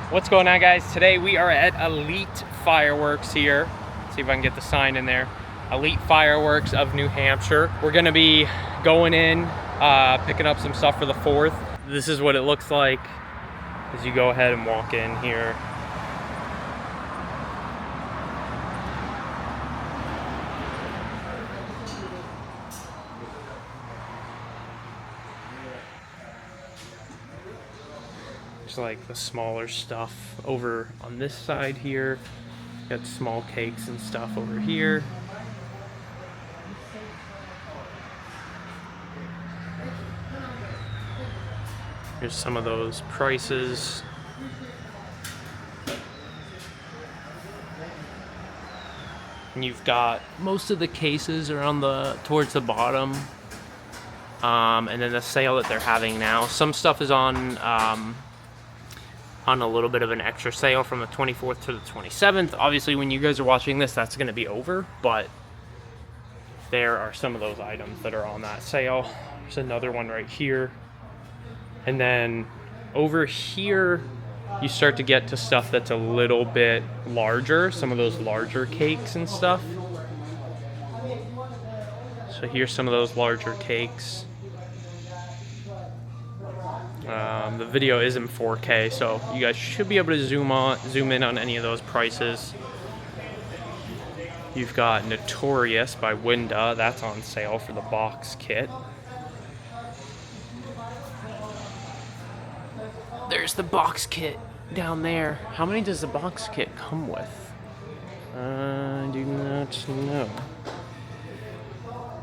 What's going on, guys? Today we are at Elite Fireworks here. Let's see if I can get the sign in there. Elite Fireworks of New Hampshire. We're gonna be going in, picking up some stuff for the 4th. This is what it looks like as you go ahead and walk in here. Like the smaller stuff over on this side here. Got small cakes and stuff over here. Here's some of those prices. And you've got most of the cases are on towards the bottom. And then the sale that they're having now. Some stuff is on a little bit of an extra sale from the 24th to the 27th. Obviously, when you guys are watching this, that's going to be over, but there are some of those items that are on that sale. There's another one right here. And then over here, you start to get to stuff that's a little bit larger, some of those larger cakes and stuff. So here's some of those larger cakes. The video is in 4K, so you guys should be able to zoom in on any of those prices. You've got Notorious by Winda. That's on sale for the box kit. There's the box kit down there. How many does the box kit come with? I do not know.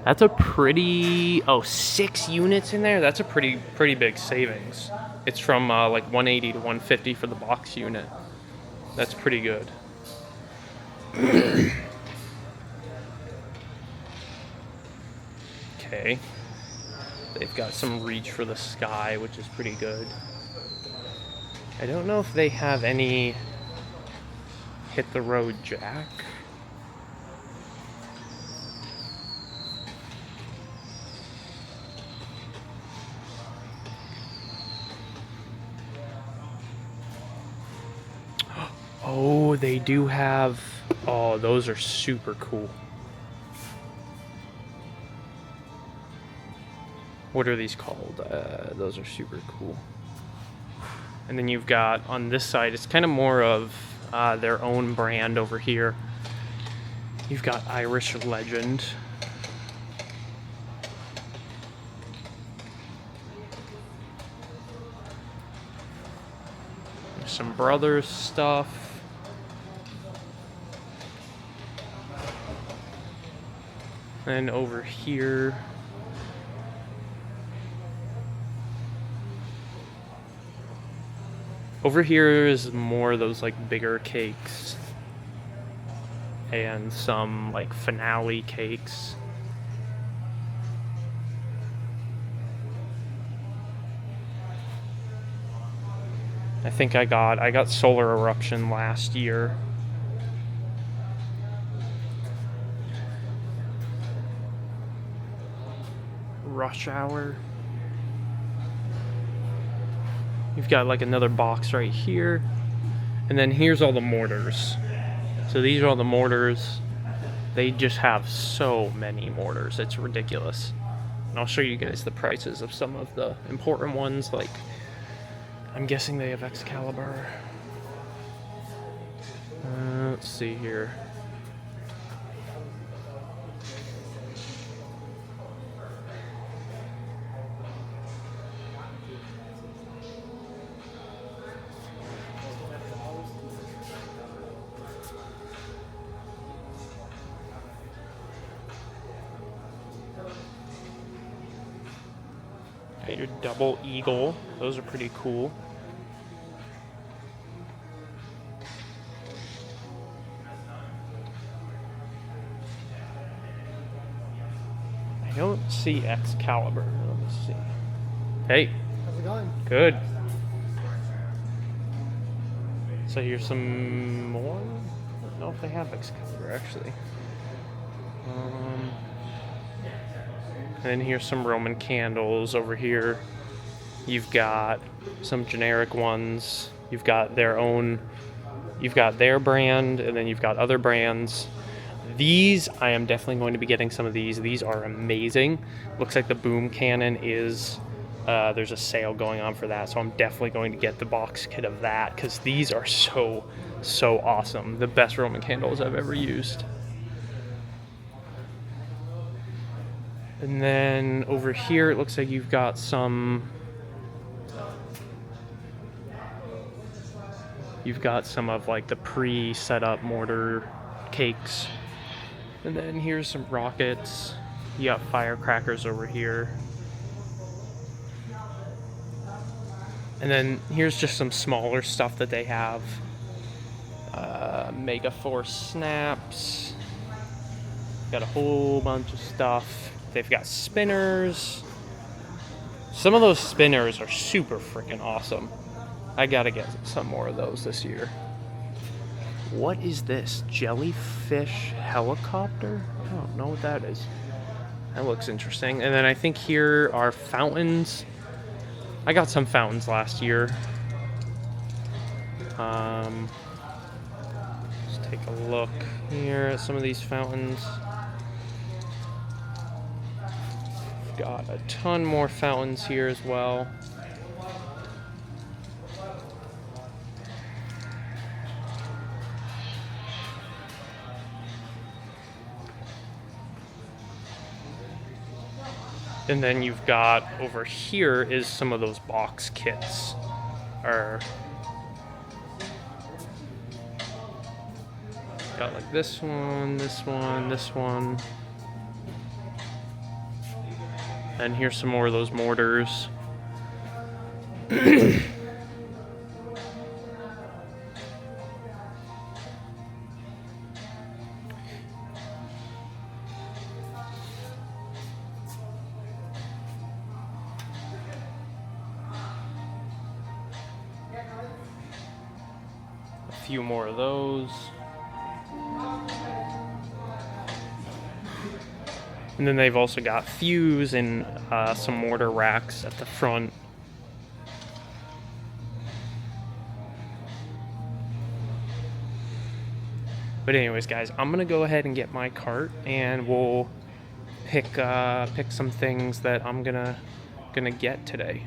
That's a pretty, 6 units in there. That's a pretty big savings. It's from like 180 to 150 for the box unit. That's pretty good. Okay. They've got some Reach for the Sky, which is pretty good. I don't know if they have any Hit the Road Jack. Oh, they do have... Oh, those are super cool. What are these called? Those are super cool. And then you've got, on this side, it's kind of more of their own brand over here. You've got Irish Legend. There's some Brothers stuff. And over here, is more of those like bigger cakes and some like finale cakes. I think I got Solar Eruption last year. Rush Hour. You've got like another box right here. And then here's all the mortars. So these are all the mortars. They just have so many mortars. It's ridiculous. And I'll show you guys the prices of some of the important ones. Like, I'm guessing they have Excalibur. Let's see here. Got your Double Eagle. Those are pretty cool. I don't see Excalibur. Let me see. Hey. How's it going? Good. So here's some more. I don't know if they have Excalibur actually. And then here's some Roman candles over here. You've got some generic ones. You've got their own, you've got their brand, and then you've got other brands. These, I am definitely going to be getting some of these. These are amazing. Looks like the boom cannon is, there's a sale going on for that, so I'm definitely going to get the box kit of that, because these are so awesome. The best Roman candles I've ever used. And then over here, it looks like you've got some, of like the pre-set up mortar cakes. And then here's some rockets. You got firecrackers over here. And then here's just some smaller stuff that they have. Mega Force snaps. Got a whole bunch of stuff. They've got spinners. Some of those spinners are super freaking awesome. I gotta get some more of those this year. What is this? Jellyfish helicopter? I don't know what that is. That looks interesting. And then I think here are fountains. I got some fountains last year. Let's take a look here at some of these fountains. Got a ton more fountains here as well. And then you've got over here is some of those box kits. Got like this one, this one, this one. And here's some more of those mortars. A few more of those. And then they've also got fuse and some mortar racks at the front. But anyways, guys, I'm gonna go ahead and get my cart, and we'll pick some things that I'm gonna get today.